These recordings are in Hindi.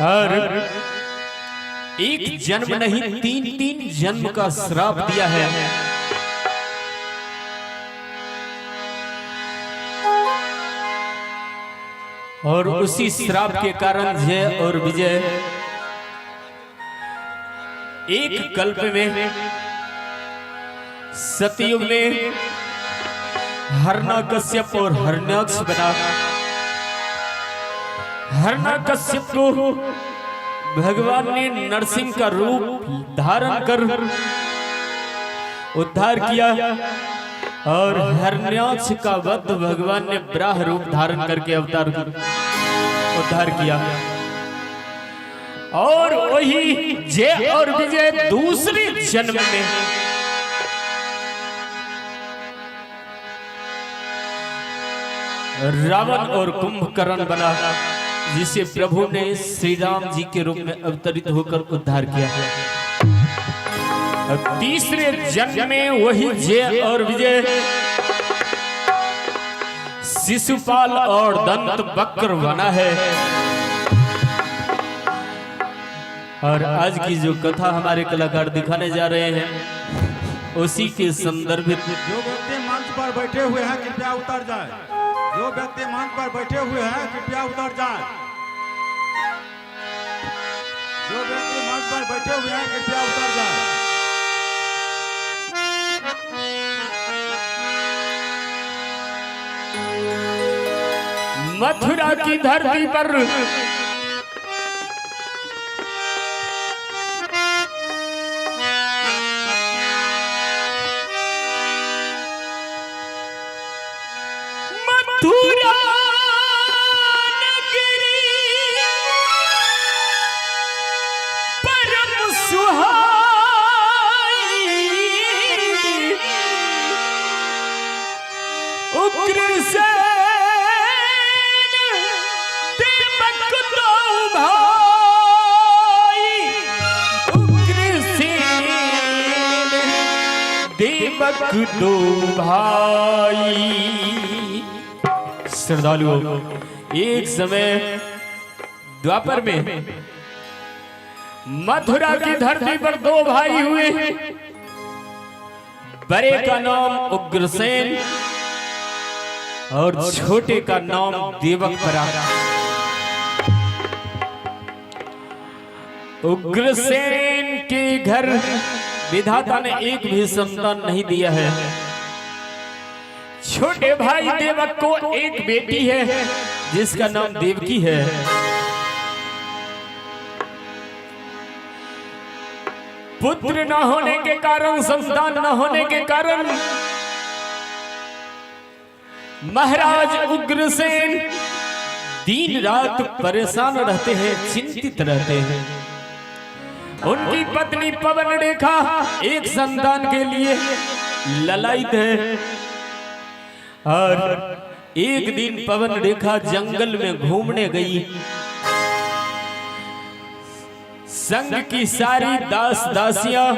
और एक जन्म नहीं 3 जन्म का श्राप दिया है। और उसी श्राप के कारण जय और विजय एक कल्प में सतयुग में हिरण्यकश्यप और हिरण्याक्ष बना। हिरण्यकश्यप को भगवान ने नरसिंह का रूप धारण कर उद्धार किया और हिरण्याक्ष का वध भगवान ने वराह रूप धारण करके अवतार उद्धार किया। और वही जय और विजय दूसरे जन्म में रावण और कुंभकर्ण बना, जिसे प्रभु ने श्री राम जी के रूप में अवतरित होकर उद्धार किया है। और तीसरे जन्म में वही जय और विजय शिशुपाल और दंत वक्र बना है। और आज की जो कथा हमारे कलाकार दिखाने जा रहे हैं उसी के संदर्भित। जो व्यक्ति मंच पर बैठे हुए हैं कृपया उतर जाए। जो व्यक्ति मंच पर बैठे हुए हैं कृपया उतर जाए। जो व्यक्ति मंच पर बैठे हुए हैं कृपया उतर जाए। मथुरा की धरती पर मथुरा नगरी परम सुहाई उग्रसेन देवक दो भाई। श्रद्धालुओं, एक समय द्वापर में मथुरा की धरती पर दो भाई हुए। बड़े का नाम उग्रसेन और छोटे का नाम देवक पड़ा। उग्रसेन के घर विधाता ने एक भी संतान नहीं दिया है। छोटे भाई देवक को एक बेटी है जिसका नाम देवकी है। पुत्र न होने के कारण, संतान न होने के कारण महाराज उग्रसेन दिन रात परेशान रहते हैं, चिंतित रहते हैं। उनकी पत्नी पवन रेखा एक संतान के लिए ललायित है। और एक दिन पवन रेखा जंगल में घूमने गई। संग की सारी दास दासियां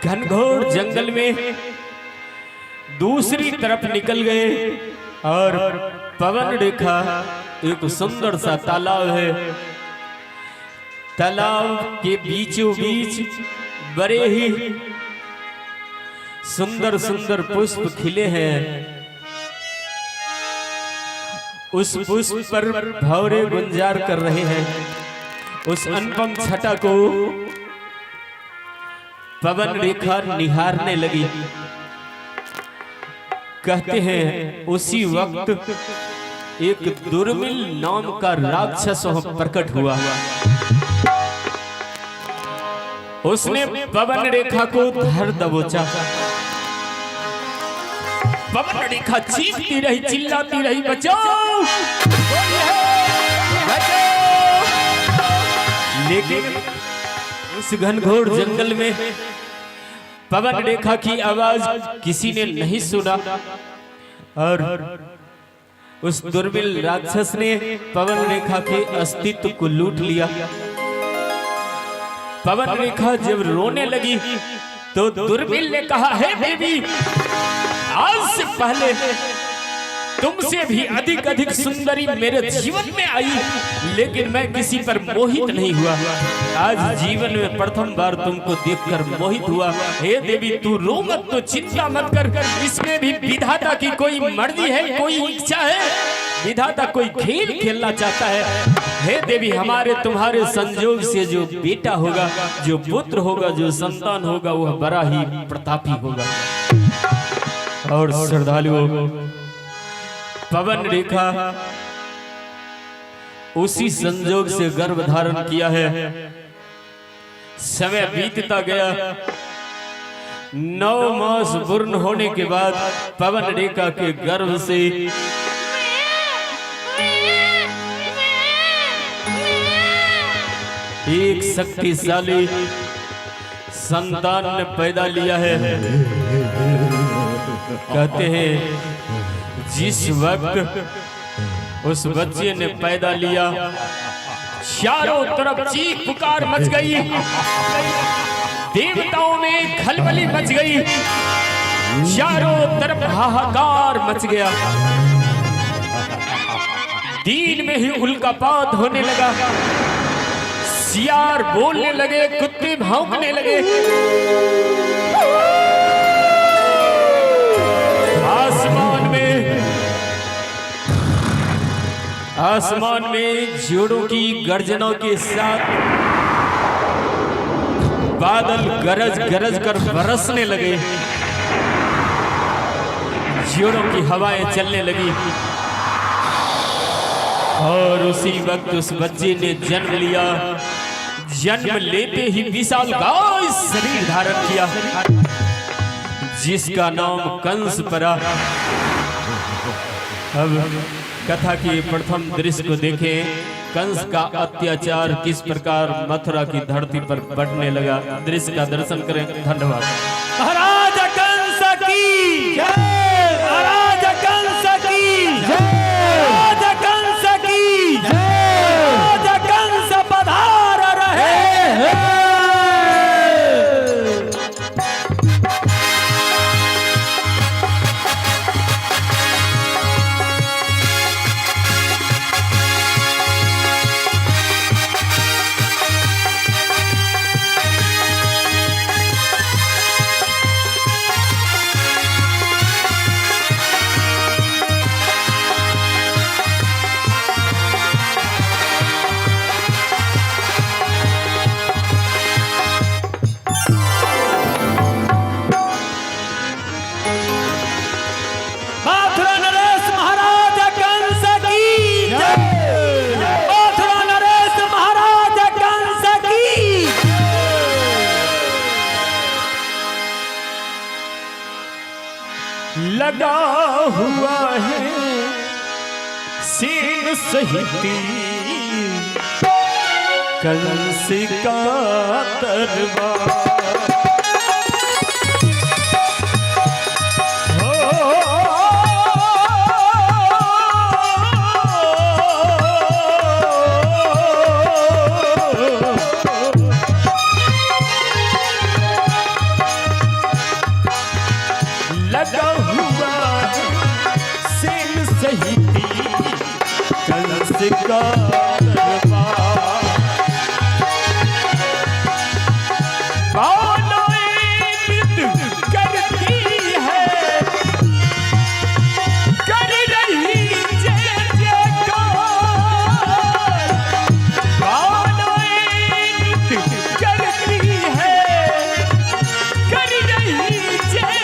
घनघोर जंगल में दूसरी तरफ निकल गए। और पवन रेखा एक सुंदर सा तालाब है, तालाब के बीचों बीच बड़े ही सुंदर सुंदर पुष्प खिले हैं। उस पुष्प पर भंवरे गुंजार कर रहे हैं। उस अनुपम छटा को पवन रेखा निहारने लगी। कहते हैं उसी वक्त एक दुर्मिल नाम का राक्षस प्रकट हुआ। उसने पवन रेखा को धर दबोचा। पवन रेखा चीखती रही, चिल्लाती रही, बचाओ बचाओ। लेकिन उस घनघोर जंगल में पवन रेखा की आवाज किसी ने नहीं सुना। और उस दुर्मिल राक्षस ने पवन रेखा के अस्तित्व को लूट लिया। पवन रेखा जब रोने लगी तो दुर्मिल ने कहा, हे देवी, आज से पहले तुमसे भी अधिक अधिक सुंदरी मेरे जीवन में आई, लेकिन मैं किसी पर मोहित नहीं हुआ। आज जीवन में प्रथम बार तुमको देखकर मोहित हुआ। हे देवी तू रो मत, तो चिंता मत कर, इसमें भी विधाता की कोई मर्जी है, कोई इच्छा है। विधाता कोई खेल खेलना चाहता है। हे देवी हमारे तुम्हारे संजोग से जो बेटा होगा, जो पुत्र होगा, जो संतान होगा, वह बड़ा ही प्रतापी होगा। और श्रद्धालुओं, पवन रेखा उसी संजोग से गर्भ धारण किया है। समय बीतता गया। 9 मास पूर्ण होने के बाद पवन रेखा के गर्भ से एक शक्तिशाली संतान ने पैदा लिया है। कहते हैं जिस वक्त उस बच्चे ने पैदा लिया, चारों तरफ चीख पुकार मच गई, देवताओं में खलबली मच गई, चारों तरफ हाहाकार मच गया। दिन में ही उल्कापात होने लगा, सियार बोलने लगे, कुत्ते भौंकने लगे। आसमान में जोड़ों की गर्जनों के साथ बादल गरज गरज कर बरसने लगे, जोड़ों की हवाएं चलने लगी। और उसी वक्त उस बच्चे ने जन्म लिया। जन्म लेते ही विशालकाय शरीर धारण किया, जिसका नाम कंस पड़ा। अब कथा के प्रथम दृश्य को देखें, कंस का अत्याचार किस प्रकार मथुरा की धरती पर बढ़ने लगा। दृश्य का दर्शन करें। धन्यवाद। महाराज कंस की जय, महाराज कंस की जय, महाराज कंस की जय, महाराज कंस पधार रहे। लगा हुआ है सीन सहिती कंस का दरबार। लगा हुआ सेन सहिती कंस का दरबार। करती है, कर रही जय जयकार। करती है, कर रही जय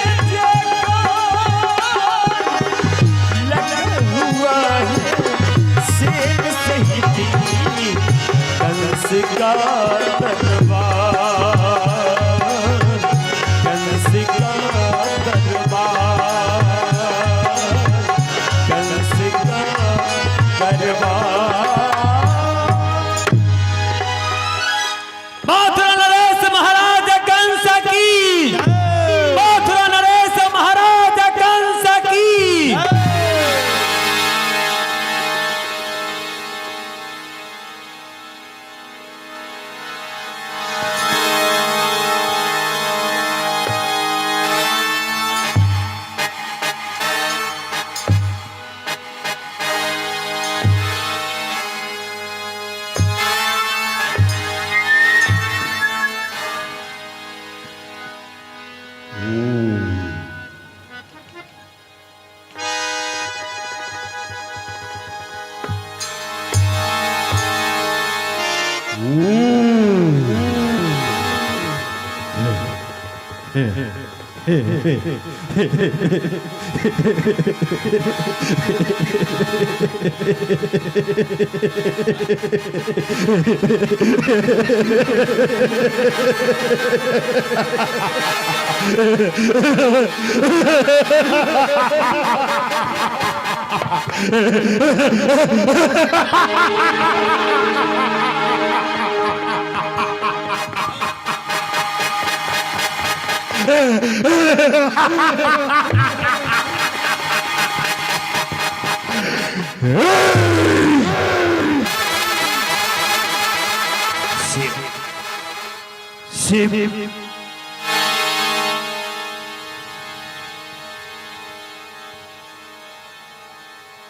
कंस का दरबार, कंस का दरबार, कंस का दरबार। मथुरा नरेश महाराज कंस की, मथुरा नरेश महाराज कंस की। शिव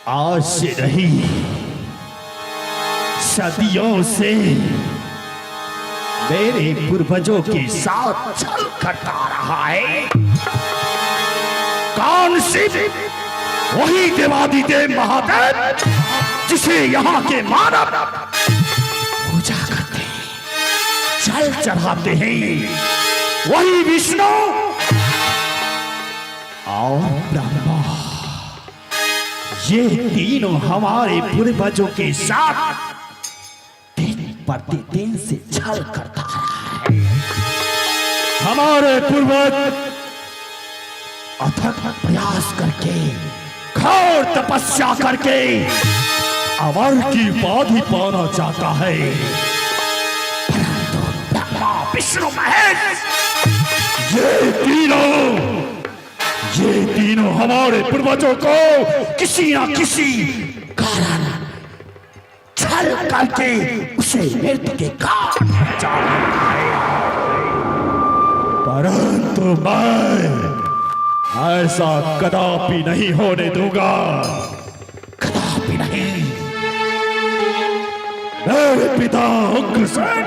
आज से नहीं, सदियों से मेरे पूर्वजों के साथ छल करता रहा है। कौन शिव? वही देवादिदेव महादेव जिसे यहाँ के मानव पूजा करते हैं, जल चढ़ाते हैं। वही विष्णु और ब्रह्मा, ये तीनों हमारे पूर्वजों के साथ प्रतिदिन से छल करता रहा है। हमारे पूर्वज अथक प्रयास करके, घोर तपस्या करके अमर की उपाधि पाना चाहता है, परंतु ब्रह्मा विष्णु महेश ये तीनों हमारे पूर्वजों को किसी ना किसी कारण छल करके उसे मृत्यु के घाट पहुंचा देता है। परंतु मैं ऐसा कदापि नहीं होने दूंगा, कदापि नहीं। मेरे पिता उग्रसेन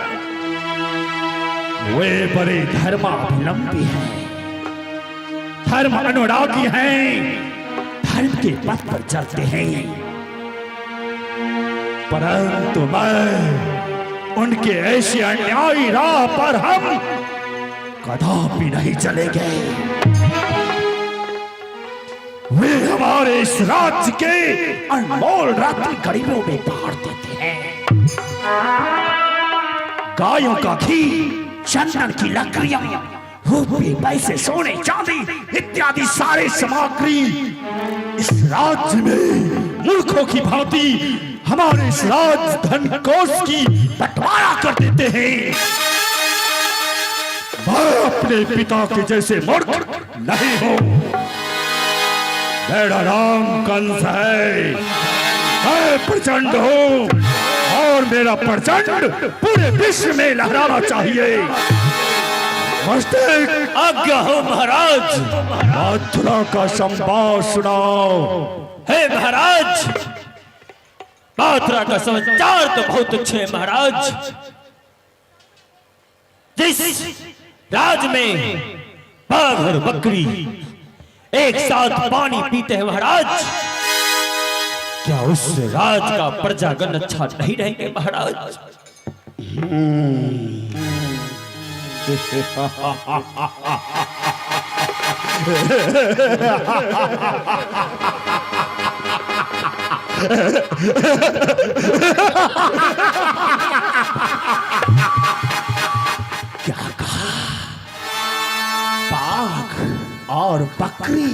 वे बड़े धर्मावलंबी हैं, धर्म अनुरागी हैं, धर्म के पथ पर चलते हैं। परंतु मैं उनके ऐसे अन्यायी राह पर हम कदापि नहीं चलेंगे। वे हमारे इस राज्य के अनमोल रत्न गरीबों में बांट देते हैं। गायों का घी, चंदन की लकड़ियां, रुपये, पैसे, सोने, चांदी इत्यादि सारे सामग्री इस राज्य में मूर्खों की भांति हमारे इस राज धन कोष की बंटवारा कर देते हैं। मैं अपने पिता के जैसे मूर्ख नहीं हूं। मेरा नाम कंस है, मैं प्रचंड हूं और मेरा प्रचंड पूरे विश्व में लहराना चाहिए। आज्ञा हो महाराज। मथुरा का संवाद सुनाओ। हे महाराज, मथुरा का समाचार तो बहुत अच्छे हैं महाराज। जिस राज में बाघ और बकरी एक साथ पानी पीते हैं महाराज, क्या उस राज का प्रजागण अच्छा नहीं रहेंगे महाराज? क्या कहा? बाघ और बकरी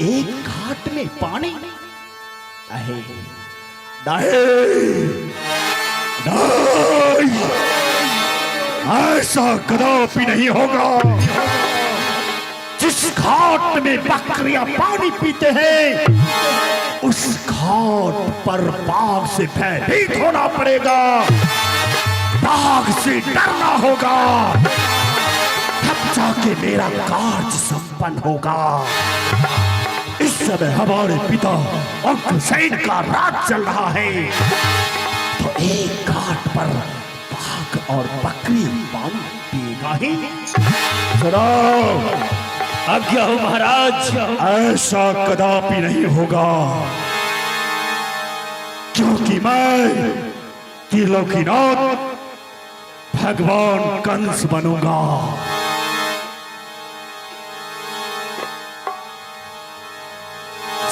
एक घाट में पानी? नहीं, ऐसा कदापि नहीं होगा। जिस घाट में बकरियां पानी पीते हैं उस घाट पर बाघ से भयभीत होना पड़ेगा, बाघ से डरना होगा, तब जाके मेरा कार्य संपन्न होगा। इस समय हमारे पिता उग्रसेन का राज चल रहा है, तो एक घाट पर बाघ और बकरी पानी पिएगा ही। सुनो, आज्ञा हो महाराज। ऐसा कदापि नहीं होगा, क्योंकि मैं त्रिलोकीनाथ भगवान कंस बनूंगा।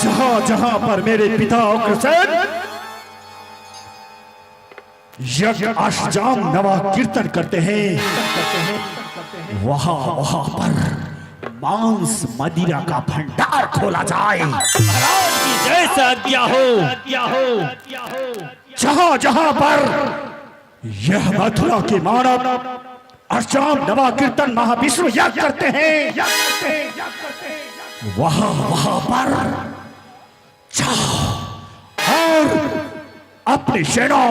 जहां जहां पर मेरे पिता अग्रसेन यज्ञ अष्टजाम नवा कीर्तन करते हैं, वहां वहां पर मांस मदिरा का भंडार खोला जाए। महाराज की जैसा आज्ञा हो। जहां जहां पर यह मथुरा के मानव अष्टजाम नवा कीर्तन महाविष्णु यज्ञ करते हैं, वहां वहां पर जाओ और अपने सेना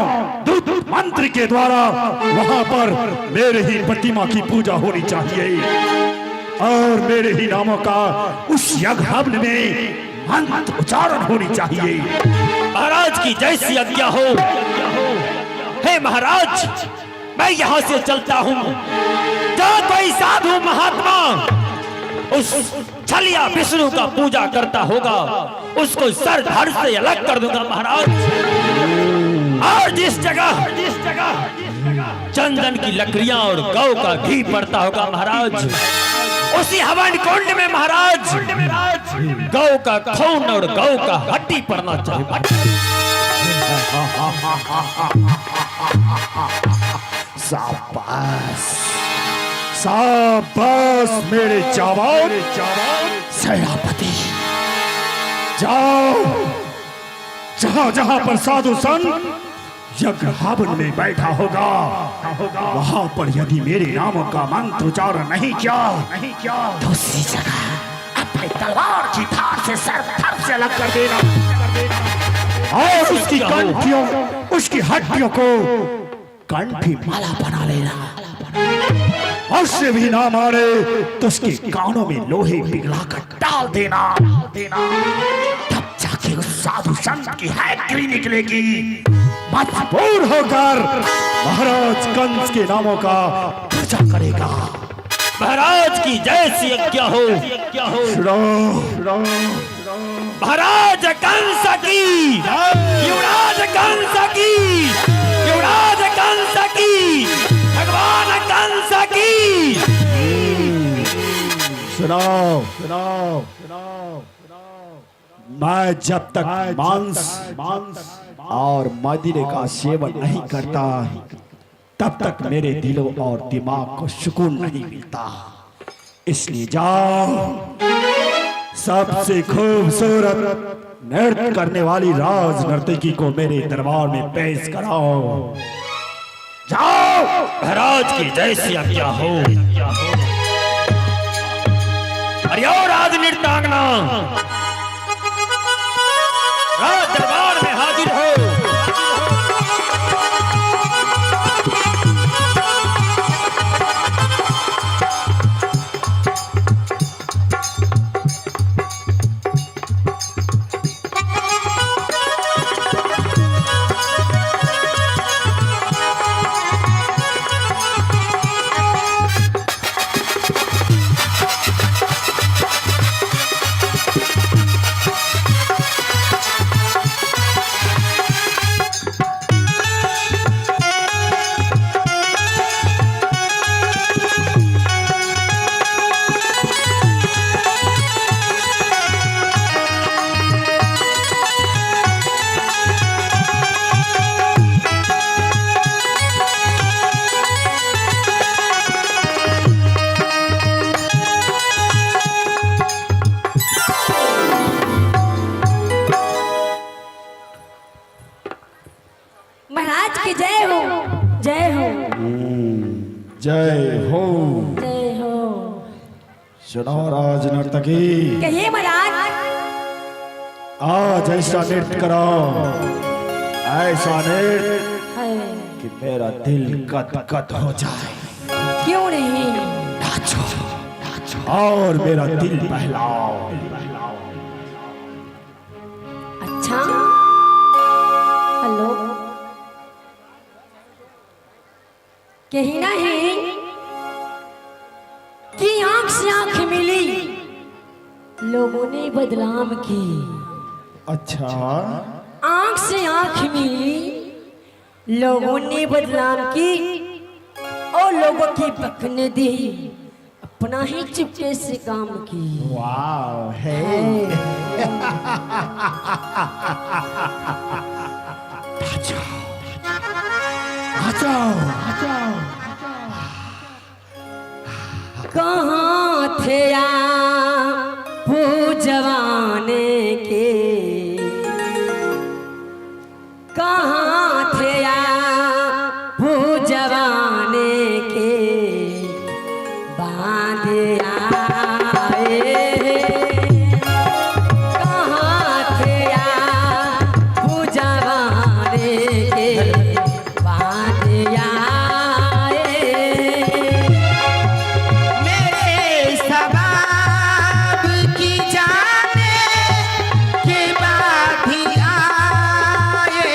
दूत मंत्र के द्वारा वहां पर मेरे ही प्रतिमा की पूजा होनी चाहिए और मेरे ही नामों का उस यज्ञ हवन में मंत्र उच्चारण होनी चाहिए। महाराज की जैसी आज्ञा हो। हे महाराज, मैं यहाँ से चलता हूँ। जो कोई साधु महात्मा उस छलिया विष्णु का पूजा करता होगा उसको सर धड़ से अलग कर दूंगा महाराज। और जिस जगह चंदन की लकड़ियां और गौ का घी पड़ता होगा महाराज, उसी हवन कुंड में महाराज गौ का खून और गौ का हड्डी पड़ना चाहिए। शाबाश शाबाश मेरे जवान सेनापति। जाओ जहां जहां पर साधु संत यज्ञ हवन में बैठा होगा वहां पर यदि मेरे नामों का मंत्र उच्चारण नहीं किया तो उसी जगह अपनी तलवार की धार से सर धड़ से अलग कर देना और उसकी कंठियों उसकी हड्डियों को कंठी माला बना लेना और से भी ना मारे तो उसके कानों में लोहे पिघलाकर डाल देना। तब जाके उस साधु संत की हैकरी निकलेगी। मजबूर होकर महाराज कंस के नामों का पूजा करेगा। महाराज की जैसी आज्ञा हो। महाराज कंस की, युवराज कंस की, युवराज कंस की, भगवान कंस की। सुनाओ मैं जब तक मांस और मदिरे का सेवन नहीं करता तब तक मेरे दिलों और दिमाग को सुकून नहीं मिलता। इसलिए जाओ सबसे खूबसूरत नृत्य करने वाली राज नर्तकी को मेरे दरबार में पेश कराओ। जाओ। महाराज की जैसी आज्ञा हो। अरे राज नृत्यांगना राज दरबार में हाजिर हो। महाराज की जय हो, जय हो, जय हो। जय हो। सुनाओ राज नर्तकी, कहिए महाराज। आज ऐसा नृत्य कराओ, ऐसा नृत्य हाय, कि मेरा दिल गदगद हो जाए। क्यों नहीं? नाचो और मेरा दिल बहलाओ। अच्छा, हेलो, कहीं नहीं कि आंख से आंख मिली, लोगों ने बदनाम की। अच्छा, आंख से आंख मिली, लोगों ने बदनाम की और लोगों की बकने दी, अपना ही चुपके से काम की। वाह है। आ जाओ आ जाओ। कहाँ थे वो जवाने के, कहाँ थे वो जवाने के, बांधे आए। कहाँ थे वो जवाने के, बांधे आए। मेरे सबाब की जाने के बाद ही आए।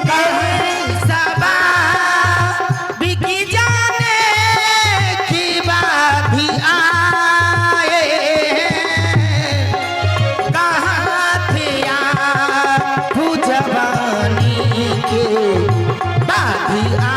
मेरे सबाब की जाने के बाद ही आए। कहाँ थे आप जवानी के बाद ही आए।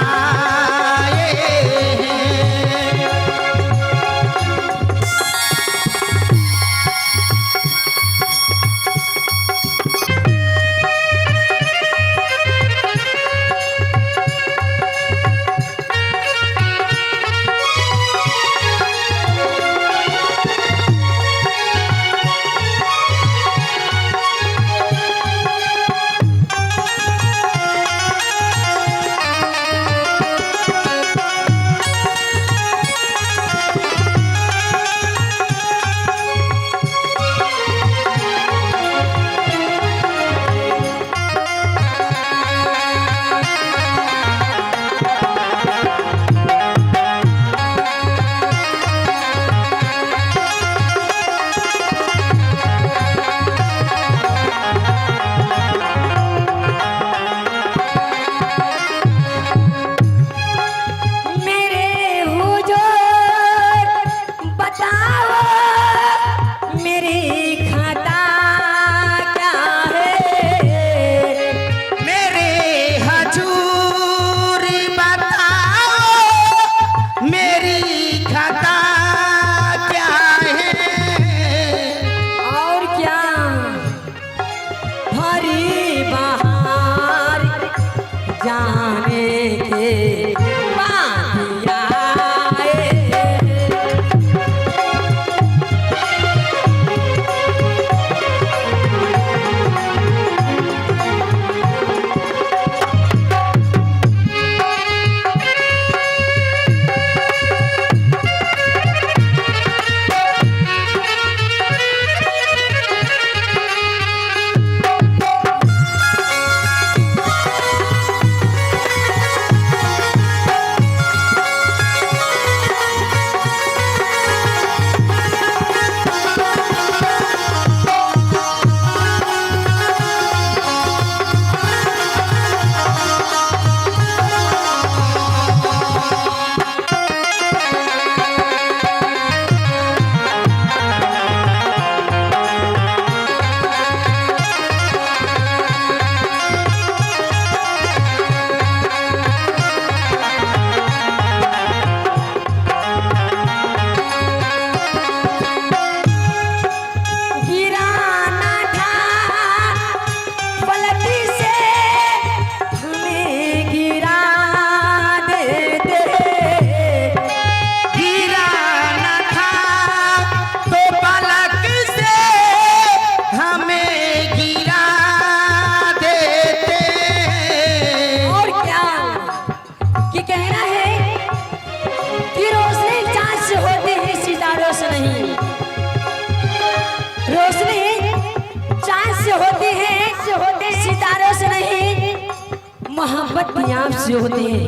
मेरे हुजूर बताओ मेरी खाता क्या है। मेरे हजूर बताओ मेरी खता क्या है। और क्या भरी बहार जाने के बाद आए। गिराना था पलटी से हमें गिरा देते। गिराना था तो पलक से हमें गिरा देते। और क्या कि कहना है कि रोशनी चाँद से होती है सितारों से नहीं। रोशनी चाँद से होती है सितारों से नहीं। मोहब्बत भी आपसे होती है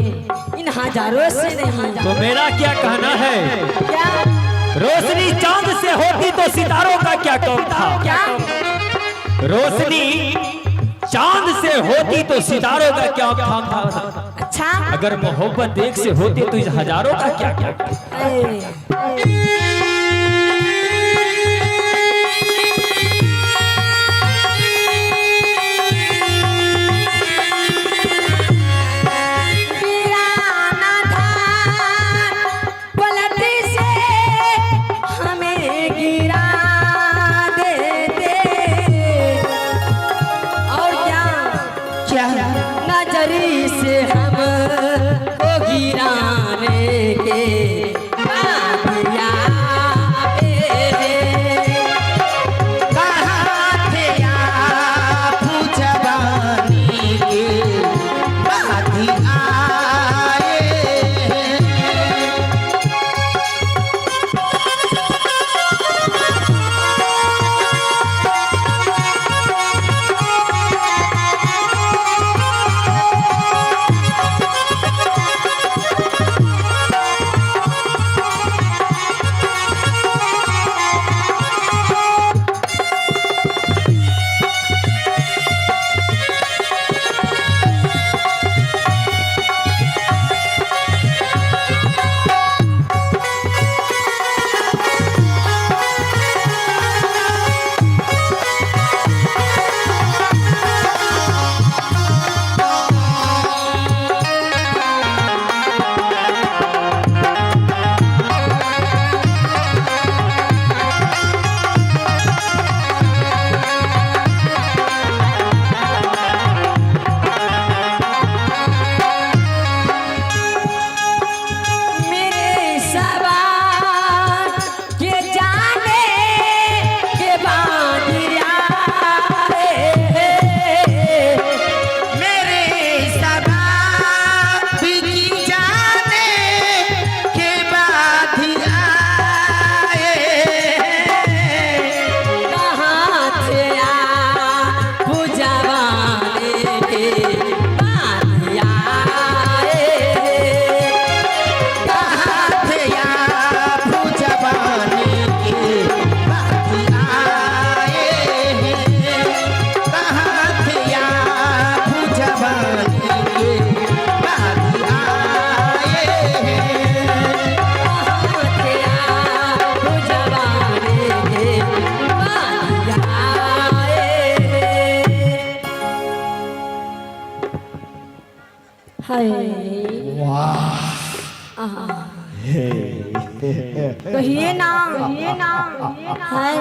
इन हजारों से नहीं। तो मेरा क्या कहना है, क्या रोशनी चांद से होती तो सितारों का क्या काम था। क्या रोशनी चांद से होती तो सितारों का क्या काम था। अच्छा अगर मोहब्बत एक से होती तो इस हजारों का क्या क्या। ए, गिराने के बाधिया मेरे। कहाँ थे आप जवानी के बाधी आए। मेरे सवार के जाने के बाधिया मेरे सदा बिकी जाने के बाधी आए। कहाँ थे आप जवानी के बाधिया कहाँ थे आप जवानी के बाधी आए। कहाँ थे आप जवानी के बाधी आए। कहिए ना हाय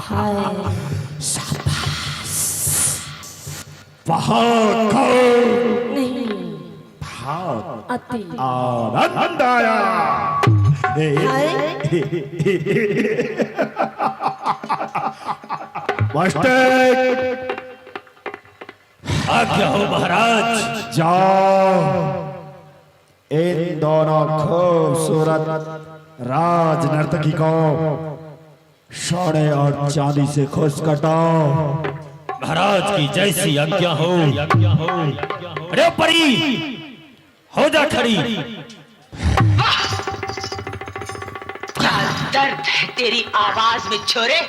हाय बहुत खूब, नहीं बहुत अति आनंद आया। हाय मास्टर आज्ञा हो महाराज। जाओ इन दोनों खूबसूरत राज नर्तकी को सोने और चांदी से खुश कटाओ। महाराज की जैसी आज्ञा हो। अरे परी हो जा खड़ी। क्या दर्द है तेरी आवाज में छोरे।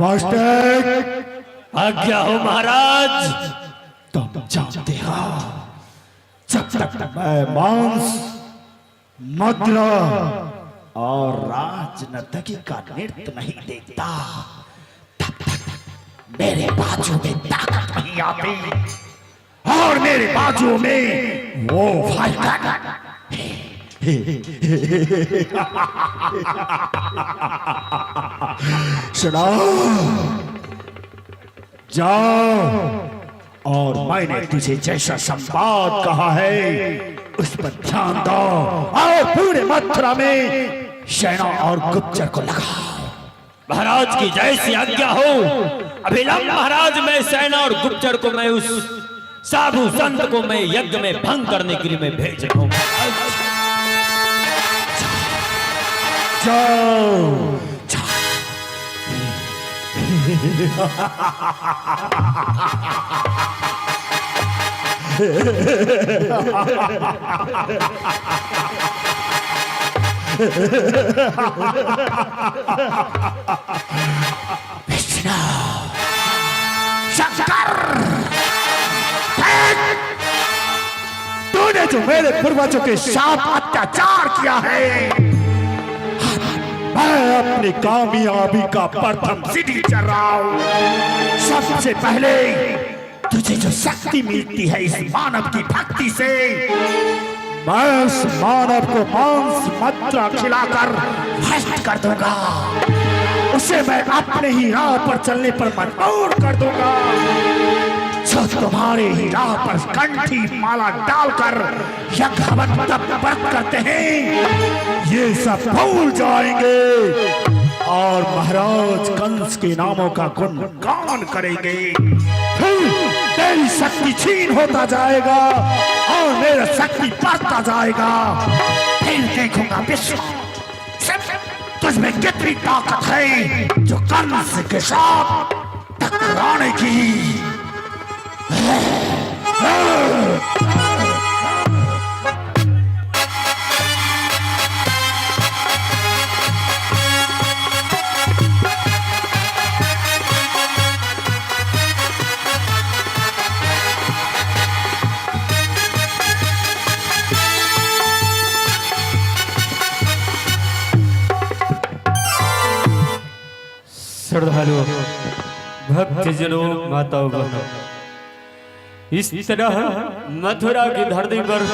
मास्टर आज्ञा हो महाराज। तुम जानते हो जब तक मैं मांस मुद्रा और राजनर्तकी का नृत्य नहीं देखता तब तक मेरे बाजू में ताकत नहीं आती और मेरे बाजू में वो फाइटर सुनाओ जाओ और मैंने तुझे जैसा संवाद कहा है उस पर ध्यान दो और पूरे मथुरा में सेना और गुप्तचर को लगाओ। महाराज की जैसी आज्ञा हो। अभिलंब महाराज, मैं सेना और गुप्तचर को मैं उस साधु संत को मैं यज्ञ में भंग करने के लिए मैं भेज रहा हूं। जाओ विष्णु शंकर तूने जो मेरे पूर्वजों के साथ अत्याचार किया है मैं अपनी कामयाबी का प्रथम सीढ़ी चढ़ रहा हूं। सबसे पहले तुझे जो शक्ति मिलती है इस मानव की भक्ति से, मैं उस मानव को मांस मदिरा खिलाकर भ्रष्ट कर दूंगा। उसे मैं अपने ही राह पर चलने पर मजबूर कर दूंगा। जो तुम्हारे ही राह पर कंठी माला डालकर यज्ञ हवन तप व्रत करते हैं, ये सब भूल जाएंगे और महाराज कंस के नामों का गुणगान करेंगे। फिर तेरी शक्ति क्षीण होता जाएगा और मेरा शक्ति बढ़ता जाएगा। फिर देखूंगा विश्व तुझमें कितनी ताकत है जो कंस के साथ टकराने की। श्रद्धालु भक्तजनों, माताओं बहनों, इस तरह मथुरा की धरती पर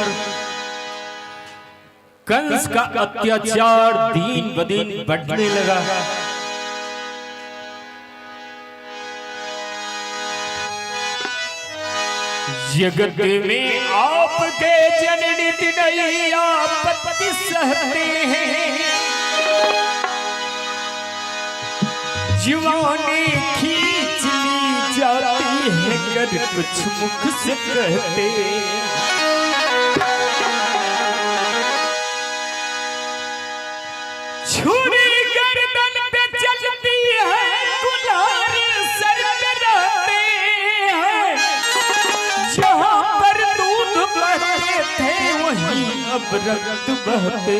कंस का अत्याचार दिन ब दिन बढ़ने लगा। जगत में आपके जननी नहीं आपत्ति सहते हैं, जीवानी खींच ली जाती है कर कुछ मुख से कहते। छुरी गर्दन पे चलती है, कुल्हाड़ी सर पे रहते हैं। जहाँ पर दूध बहते थे वहीं अब रक्त बहते।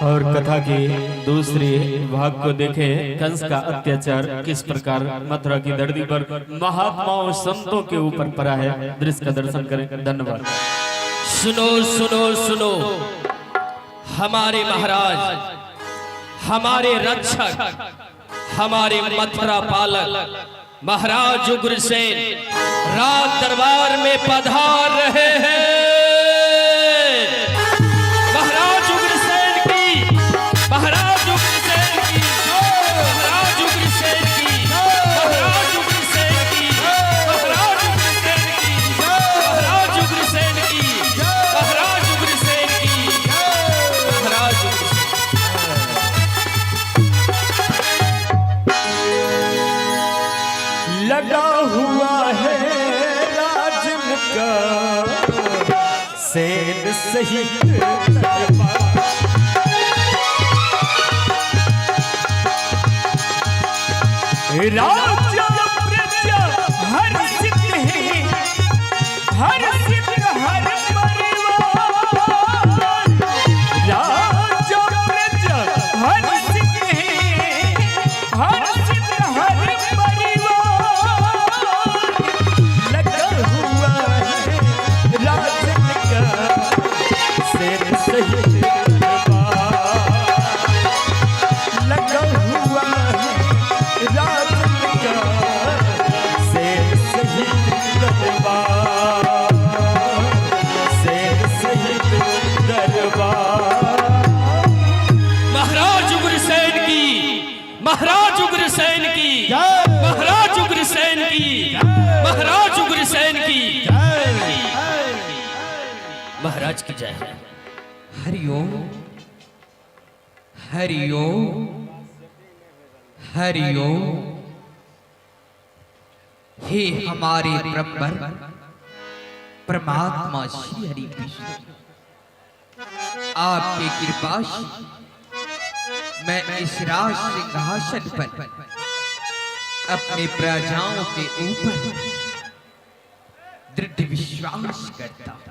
और कथा के दूसरे भाग को देखें, कंस का अत्याचार किस प्रकार मथुरा की धरती पर महात्माओं संतों के ऊपर पड़ा है। दृश्य का दर्शन करें। धन्यवाद। सुनो सुनो सुनो, हमारे महाराज, हमारे रक्षक, हमारे मथुरा पालक महाराज उग्रसेन राज दरबार में पधार रहे हैं। लगा हुआ है राजन का सेन सहित राजा प्रजा हर्षित है, हर्षित हर परिवार। राजा प्रजा हर्षित है, हर्षित हर परिवार। लगा हुआ है राजन का सेन सहित लगा हुआ है राजन का सेन सहित दरबार, सेन सहित दरबार। महाराज उग्रसेन की, महाराज उग्रसेन की, महाराज उग्रसेन की, महाराज उग्रसेन की, महाराज की जय। हरिओम हरिओम हरिओम। हे हमारे ब्रह्म परमात्मा श्री हरि विष्णु, आपकी कृपा से मैं इस राज सिंहासन पर अपने प्रजाओं के ऊपर दृढ़ विश्वास करता हूं।